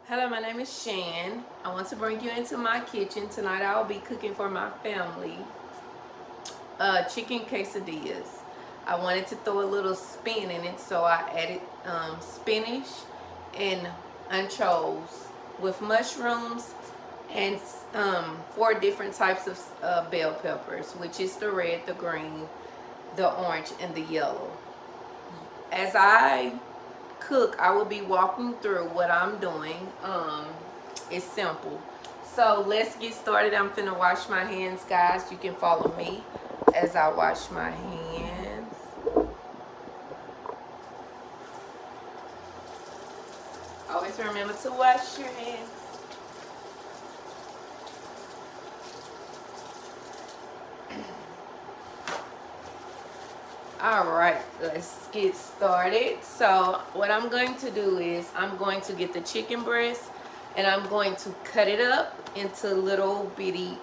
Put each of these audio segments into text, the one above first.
Hello, my name is Shan. I want to bring you into my kitchen. Tonight I'll be cooking for my family chicken quesadillas. I wanted to throw a little spin in it, so I added spinach and anchovies with mushrooms and 4 different types of bell peppers, which is the red, the green, the orange, and the yellow. As I cook, I will be walking through what I'm doing. It's simple. So let's get started. I'm finna wash my hands, guys. You can follow me as I wash my hands. Always remember to wash your hands. Alright, let's get started. So what I'm going to do is I'm going to get the chicken breast and I'm going to cut it up into little bitty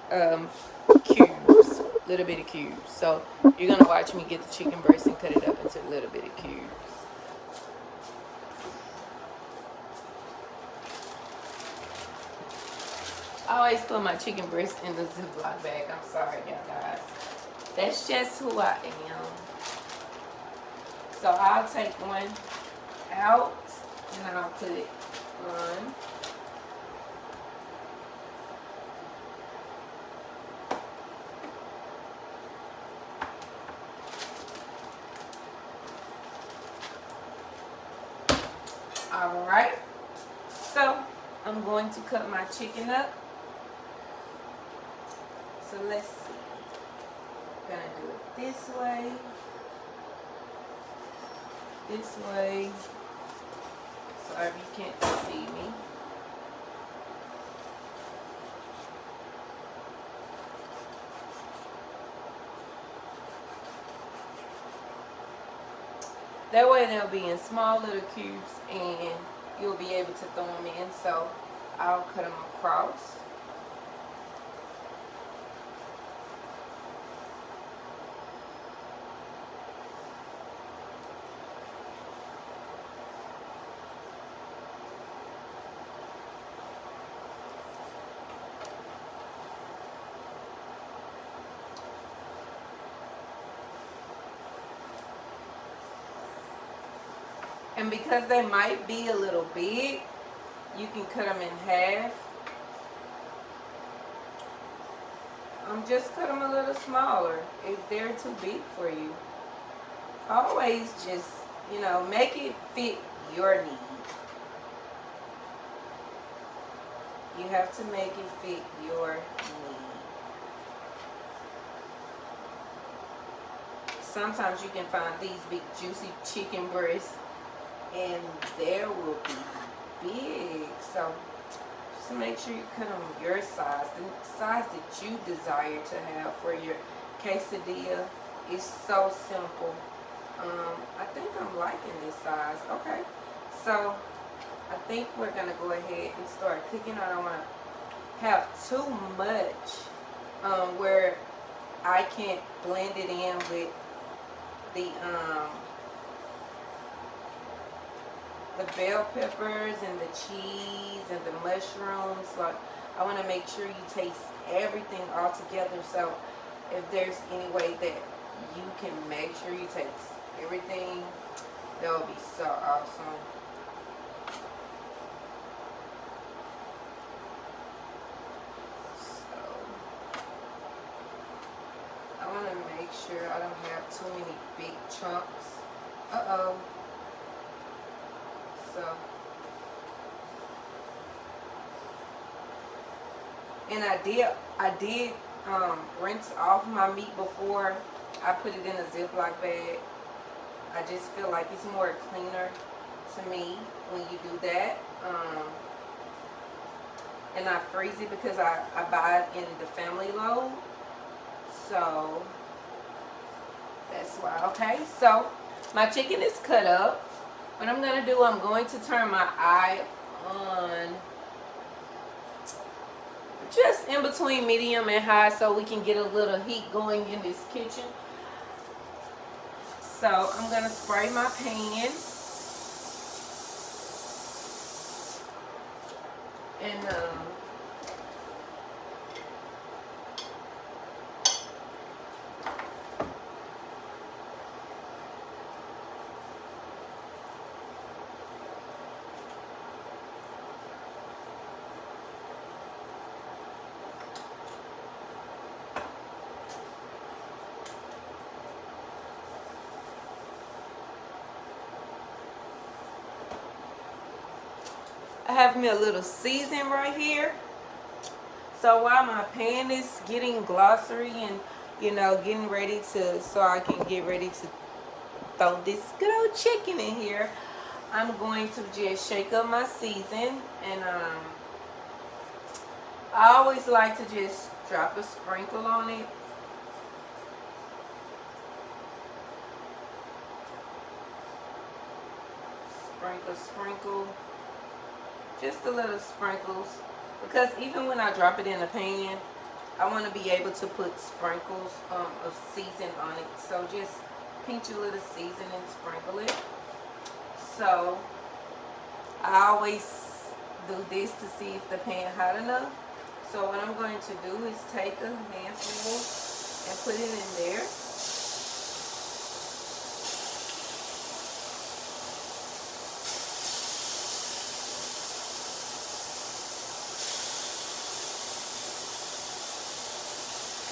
cubes. Little bitty cubes. So you're going to watch me get the chicken breast and cut it up into little bitty cubes. I always put my chicken breast in the Ziploc bag. I'm sorry, y'all guys. That's just who I am. So I'll take one out and I'll put it on. Alright, so I'm going to cut my chicken up. So let's see. I'm gonna do it this way. This way. Sorry if you can't see me. That way they'll be in small little cubes and you'll be able to throw them in. So I'll cut them across. And because they might be a little big, you can cut them in half. Just cut them a little smaller if they're too big for you. Always just, make it fit your need. You have to make it fit your need. Sometimes you can find these big juicy chicken breasts and there will be big. So just make sure you cut them your size, the size that you desire to have for your quesadilla. Is so simple. I think I'm liking this size. Okay, so I think we're gonna go ahead and start cooking. I don't want to have too much where I can't blend it in with the bell peppers and the cheese and the mushrooms. Like, I want to make sure you taste everything all together. So if there's any way that you can make sure you taste everything, that would be so awesome. So I want to make sure I don't have too many big chunks. So, and I did rinse off my meat before I put it in a Ziploc bag. I just feel like it's more cleaner to me when you do that. And I freeze it because I buy it in the family load. So that's why. Okay, so my chicken is cut up. What I'm going to do, I'm going to turn my eye on just in between medium and high so we can get a little heat going in this kitchen. So I'm going to spray my pan. And I have me a little season right here. So while my pan is getting glossary and, you know, getting ready to, so I can get ready to throw this good old chicken in here, I'm going to just shake up my season. And I always like to just drop a sprinkle on it. Sprinkle, sprinkle. Just a little sprinkles. Because even when I drop it in the pan, I want to be able to put sprinkles of season on it. So just pinch a little season and sprinkle it. So I always do this to see if the pan hot enough. So what I'm going to do is take a handful and put it in there.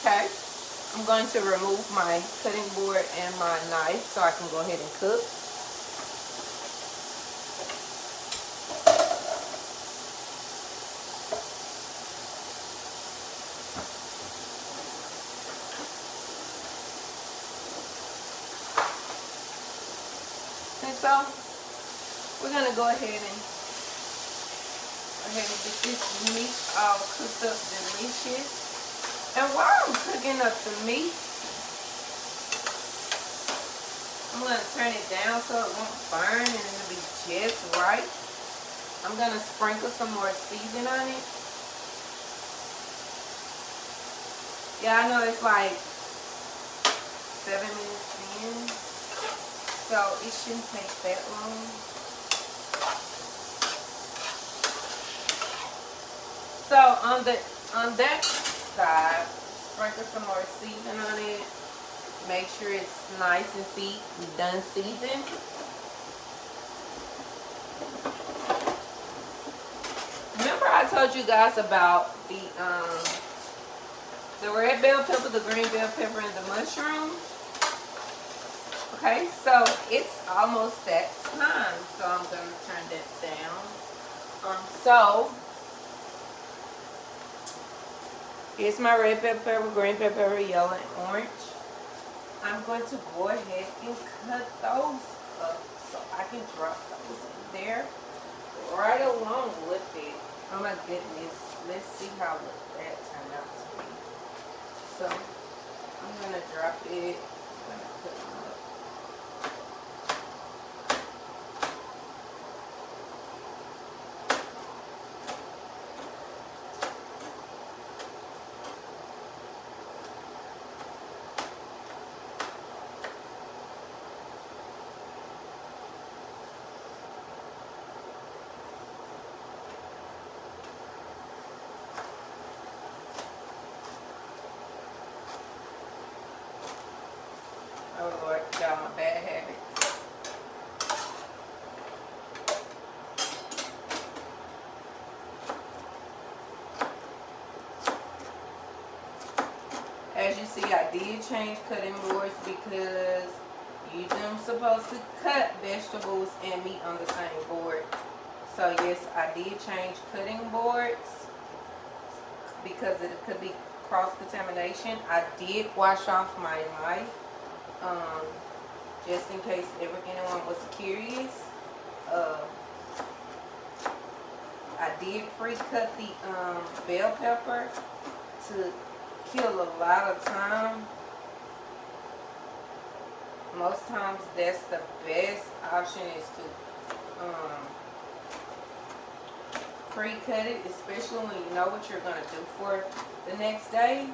Okay, I'm going to remove my cutting board and my knife so I can go ahead and cook. And so we're going to go ahead and get this meat all cooked up delicious. And while I'm cooking up the meat, I'm going to turn it down so it won't burn and it'll be just right. I'm going to sprinkle some more seasoning on it. Yeah, I know it's like 7 minutes in, so it shouldn't take that long. So on that side, sprinkle some more seasoning on it. Make sure it's nice and done seasoned. Remember I told you guys about the red bell pepper, the green bell pepper, and the mushroom? Okay, so it's almost that time. So I'm going to turn that down. So here's my red bell pepper, green bell pepper, yellow, and orange. I'm going to go ahead and cut those up so I can drop those in there right along with it. Oh my goodness. Let's see how that turned out to be. So I'm going to drop it. I'm going to put them up. Oh Lord, got my bad habit. As you see, I did change cutting boards because you them supposed to cut vegetables and meat on the same board. So yes, I did change cutting boards because it could be cross-contamination. I did wash off my knife. Just in case anyone was curious. I did pre-cut the bell pepper to kill a lot of time. Most times that's the best option is to pre-cut it, especially when you know what you're going to do for the next day.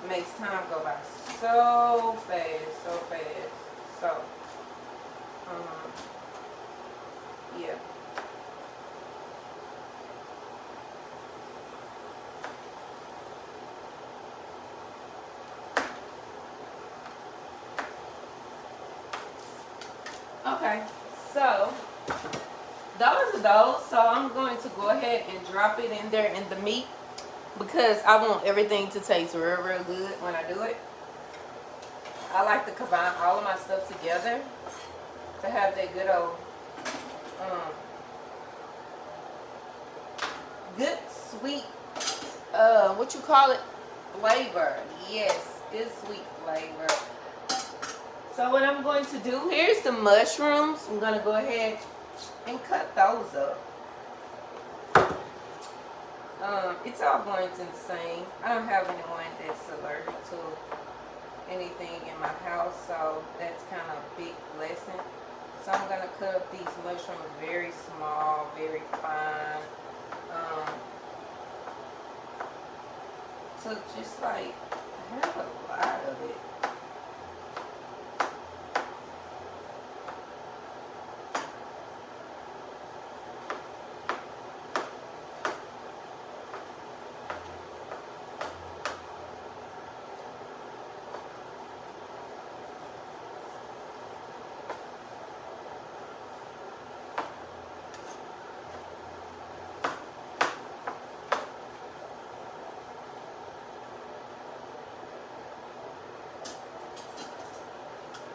It makes time go by so fast, so fast. So, yeah. Okay, so those are those. So I'm going to go ahead and drop it in there in the meat because I want everything to taste real, real good when I do it. I like to combine all of my stuff together to have that good old, good sweet, what you call it, flavor. Yes, good sweet flavor. So what I'm going to do, here's the mushrooms. I'm going to go ahead and cut those up. It's all going to the same. I don't have anyone that's allergic to anything in my house, so that's kind of a big blessing. So I'm going to cut up these mushrooms very small, very fine. So just like, I have a lot of it.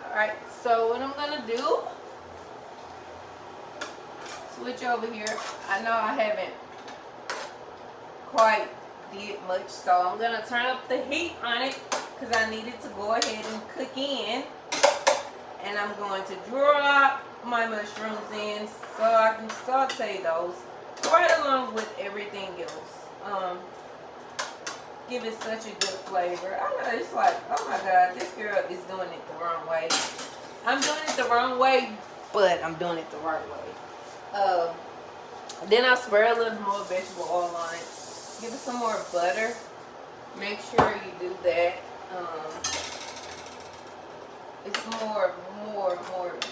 Alright, so what I'm going to do, switch over here. I know I haven't quite did much, so I'm going to turn up the heat on it because I need it to go ahead and cook in. And I'm going to drop my mushrooms in so I can saute those right along with everything else. Give it such a good flavor. I know, it's like, oh my God, this girl is doing it the wrong way. I'm doing it the wrong way, but I'm doing it the right way. Then I'll spray a little more vegetable oil on it. Give it some more butter. Make sure you do that. It's more good.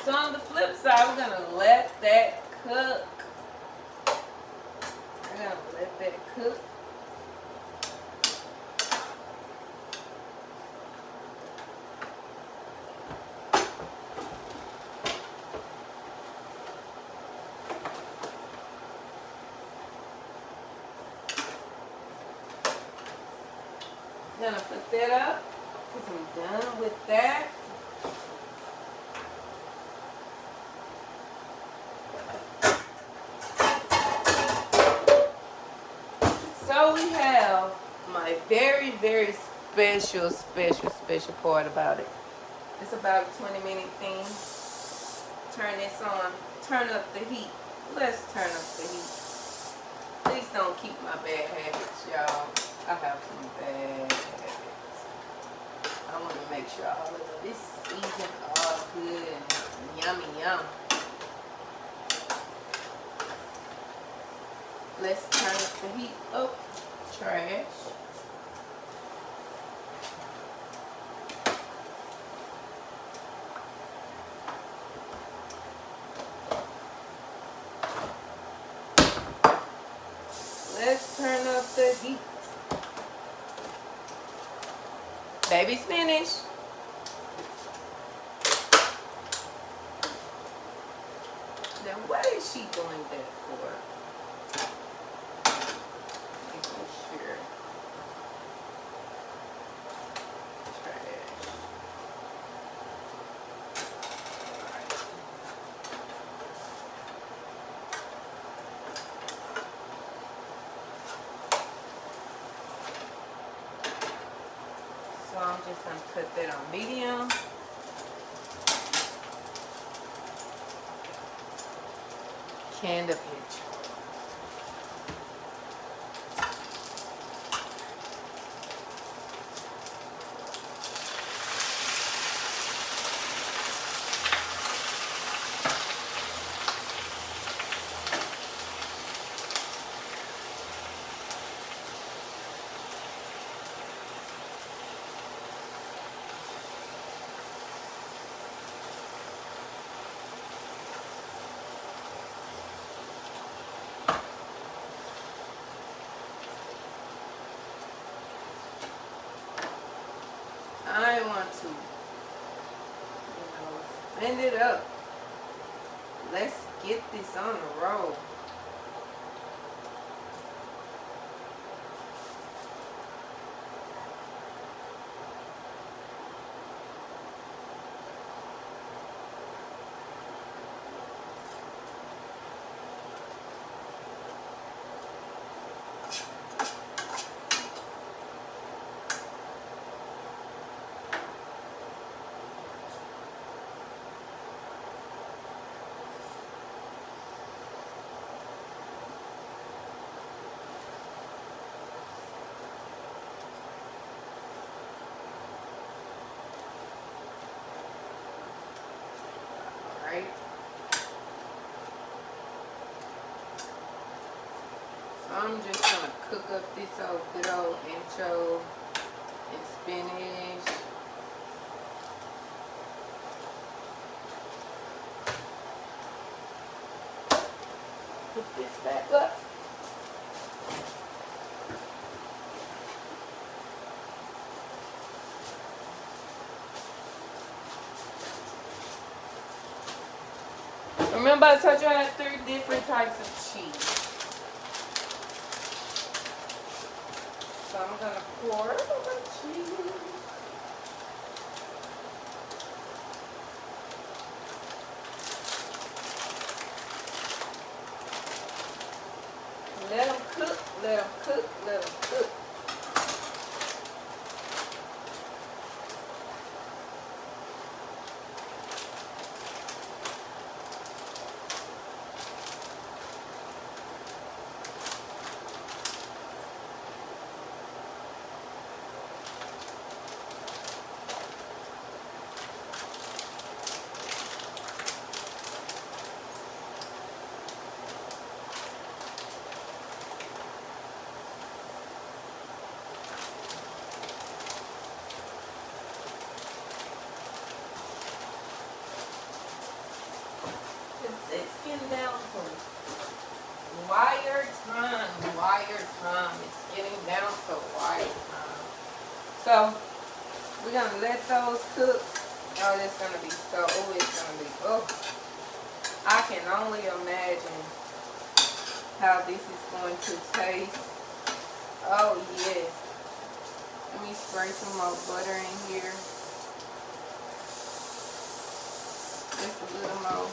So on the flip side, we're gonna let that cook. I'm gonna let that cook. Gonna put that up because I'm done with that. So we have my very, very special part about it. It's about a 20-minute thing. Turn this on. Turn up the heat. Let's turn up the heat. Please don't keep my bad habits, y'all. I have some bad habits. I want to make sure all of this season all good and yummy yum. Let's turn up the heat up. Trash. Let's turn up the heat. Baby spinach. Now what is she doing that for? Making sure. Trash. Alright. So I'm just going to put that on medium. Can of pitch. Blend it up. Let's get this on the roll. Right? So I'm just gonna cook up this good old ancho and spinach. Put this back up. Remember I told you I had 3 different types of cheese. So I'm gonna pour over cheese. Let them cook, let them cook, let them cook. It's getting down to wire time. It's getting down to wire time. So we're gonna let those cook. Oh, it's gonna be so. Oh, it's gonna be. Oh, I can only imagine how this is going to taste. Oh yes. Let me spray some more butter in here. Just a little more.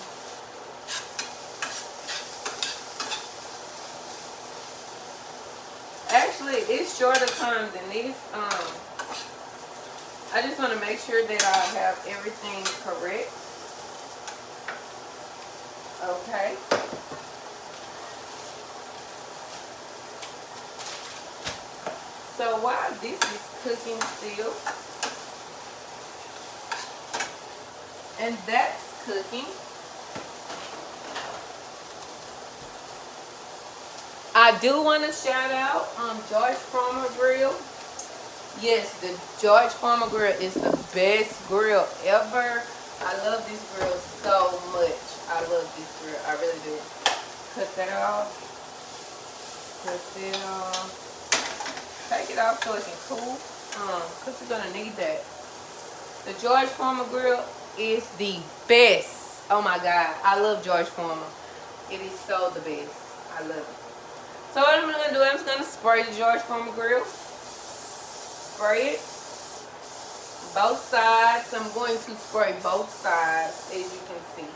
Actually, it's shorter time than this. I just want to make sure that I have everything correct. Okay. So while this is cooking still, and that's cooking, I do want to shout out George Farmer Grill. Yes, the George Farmer Grill is the best grill ever. I love this grill so much. I love this grill. I really do. Cut that off. Cut that off. Take it off so it can cool. Because you're going to need that. The George Farmer Grill is the best. Oh my God. I love George Farmer. It is so the best. I love it. So what I'm going to do, I'm just going to spray the George Farmer Grill. Spray it. Both sides. I'm going to spray both sides, as you can see.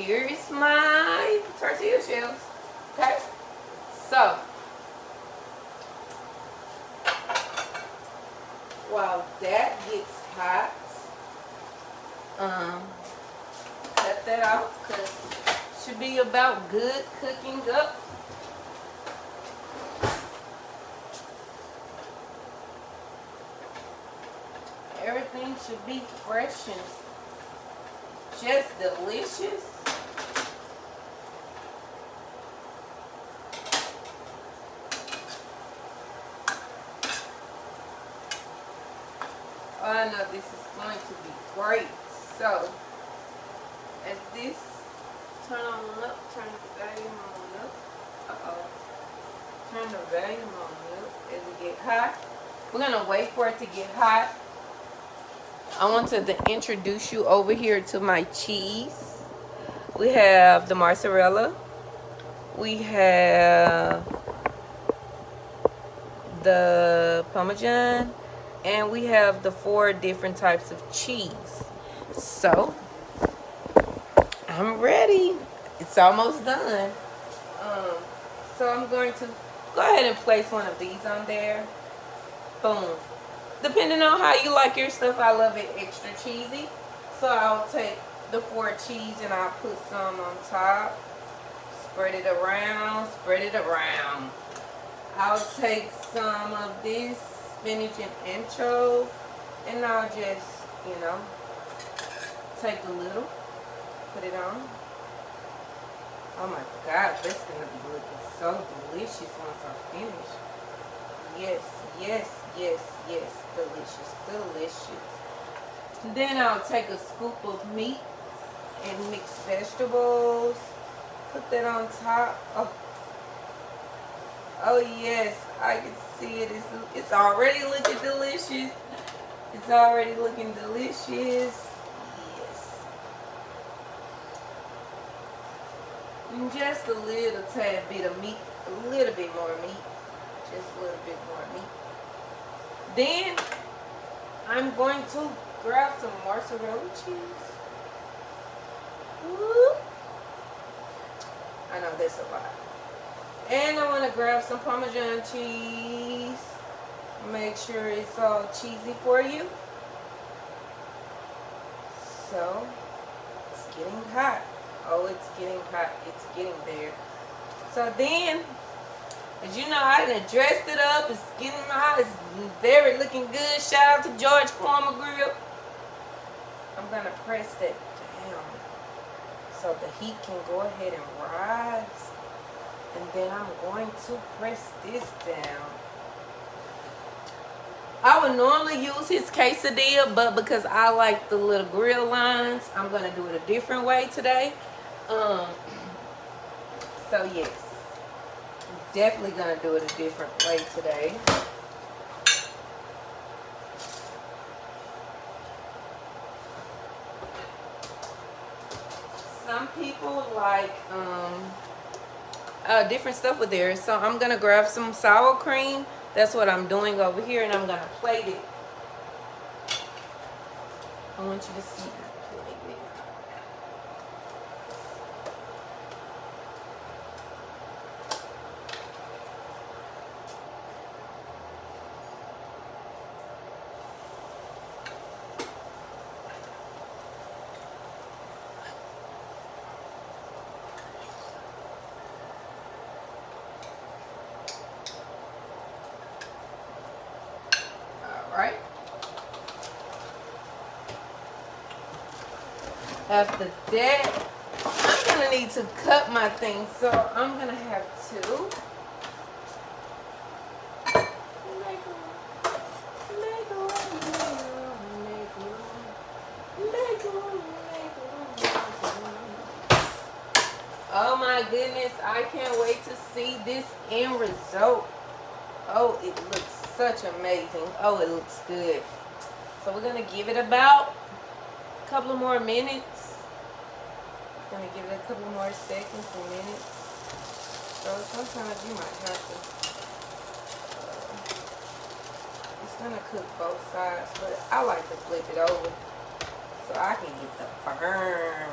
Here is my tortilla shells. Okay? So, while that gets hot, cut that out because it should be about good cooking up. Everything should be fresh and just delicious. Oh, I know this is going to be great. So, as this turn on up, turn the volume on up. Turn the volume on up as it get hot. We're gonna wait for it to get hot. I wanted to introduce you over here to my cheese. We have the mozzarella. We have the Parmesan, and we have the 4 different types of cheese. So I'm ready. It's almost done. So I'm going to go ahead and place one of these on there. Boom. Depending on how you like your stuff, I love it extra cheesy. So I'll take the 4 cheese and I'll put some on top. Spread it around, spread it around. I'll take some of this spinach and anchovy, and I'll just, take a little, put it on. Oh my God, that's gonna be looking so delicious once I finish. Yes, yes, yes, yes, delicious, delicious. Then I'll take a scoop of meat and mixed vegetables. Put that on top. Oh yes, I can see it. It's already looking delicious. It's already looking delicious. Yes. And just a little tad bit of meat. A little bit more meat. Just a little bit more meat. Then I'm going to grab some mozzarella cheese. Woo. I know that's a lot. And I want to grab some Parmesan cheese. Make sure it's all cheesy for you. So, it's getting hot. Oh, it's getting hot. It's getting there. So then, as you know, I done dressed it up. It's getting hot. It's very looking good. Shout out to George Foreman Grill. I'm going to press that down so the heat can go ahead and rise. And then I'm going to press this down. I would normally use his quesadilla, but because I like the little grill lines, I'm going to do it a different way today. So yes, definitely going to do it a different way today. Some people like different stuff with theirs. So I'm going to grab some sour cream. That's what I'm doing over here, and I'm going to plate it. I want you to see that plate it. Right. After that, I'm gonna need to cut my thing, so I'm gonna have to oh my goodness, I can't wait to see this end result. Oh, it looks such amazing. Oh, it looks good. So we're going to give it about a couple of more minutes. Going to give it a couple more seconds and minutes. So sometimes you might have to. It's going to cook both sides, but I like to flip it over so I can get the burn.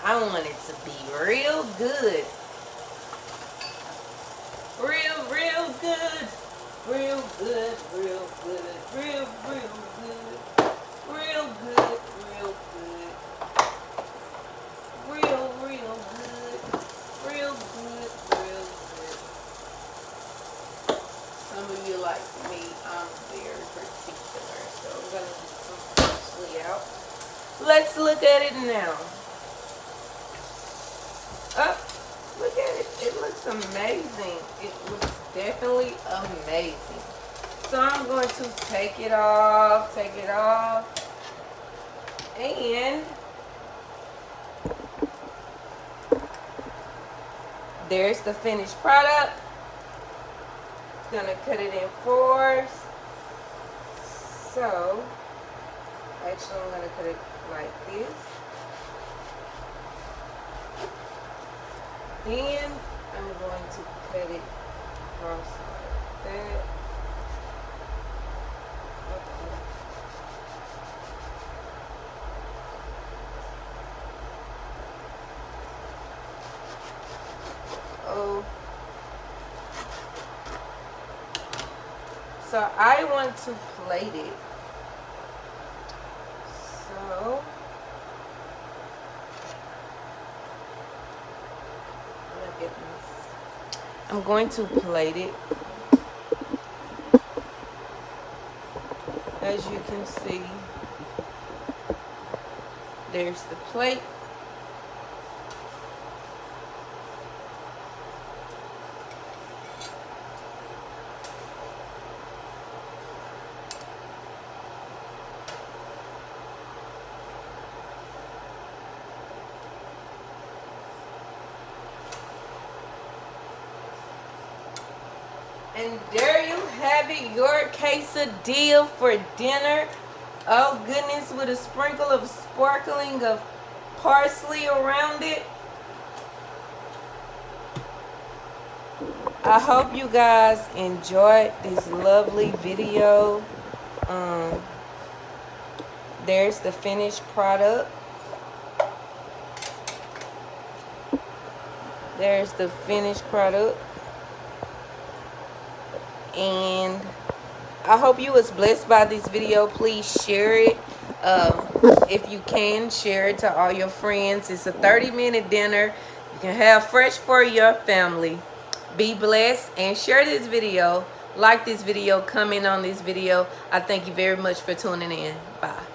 I want it to be real good. Real good. Real good, real good, real good. Real good, real good. Real good. Real good, real good. Some of you like me, I'm very particular. So I'm going to get some parsley out. Let's look at it now. Oh, look at it. It looks amazing. It looks definitely amazing. So I'm going to take it off, and there's the finished product. gonna cut it in fours. So, actually I'm gonna cut it like this. Then I'm going to cut it across like that. Oh. So I want to plate it. So look at this. I'm going to plate it. As you can see, there's the plate. And there you have it, your quesadilla for dinner. Oh goodness, with a sprinkle of sparkling of parsley around it. I hope you guys enjoyed this lovely video. There's the finished product. There's the finished product. And I hope you was blessed by this video. Please share it. If you can, share it to all your friends. It's a 30-minute dinner. You can have fresh for your family. Be blessed and share this video. Like this video. Comment on this video. I thank you very much for tuning in. Bye.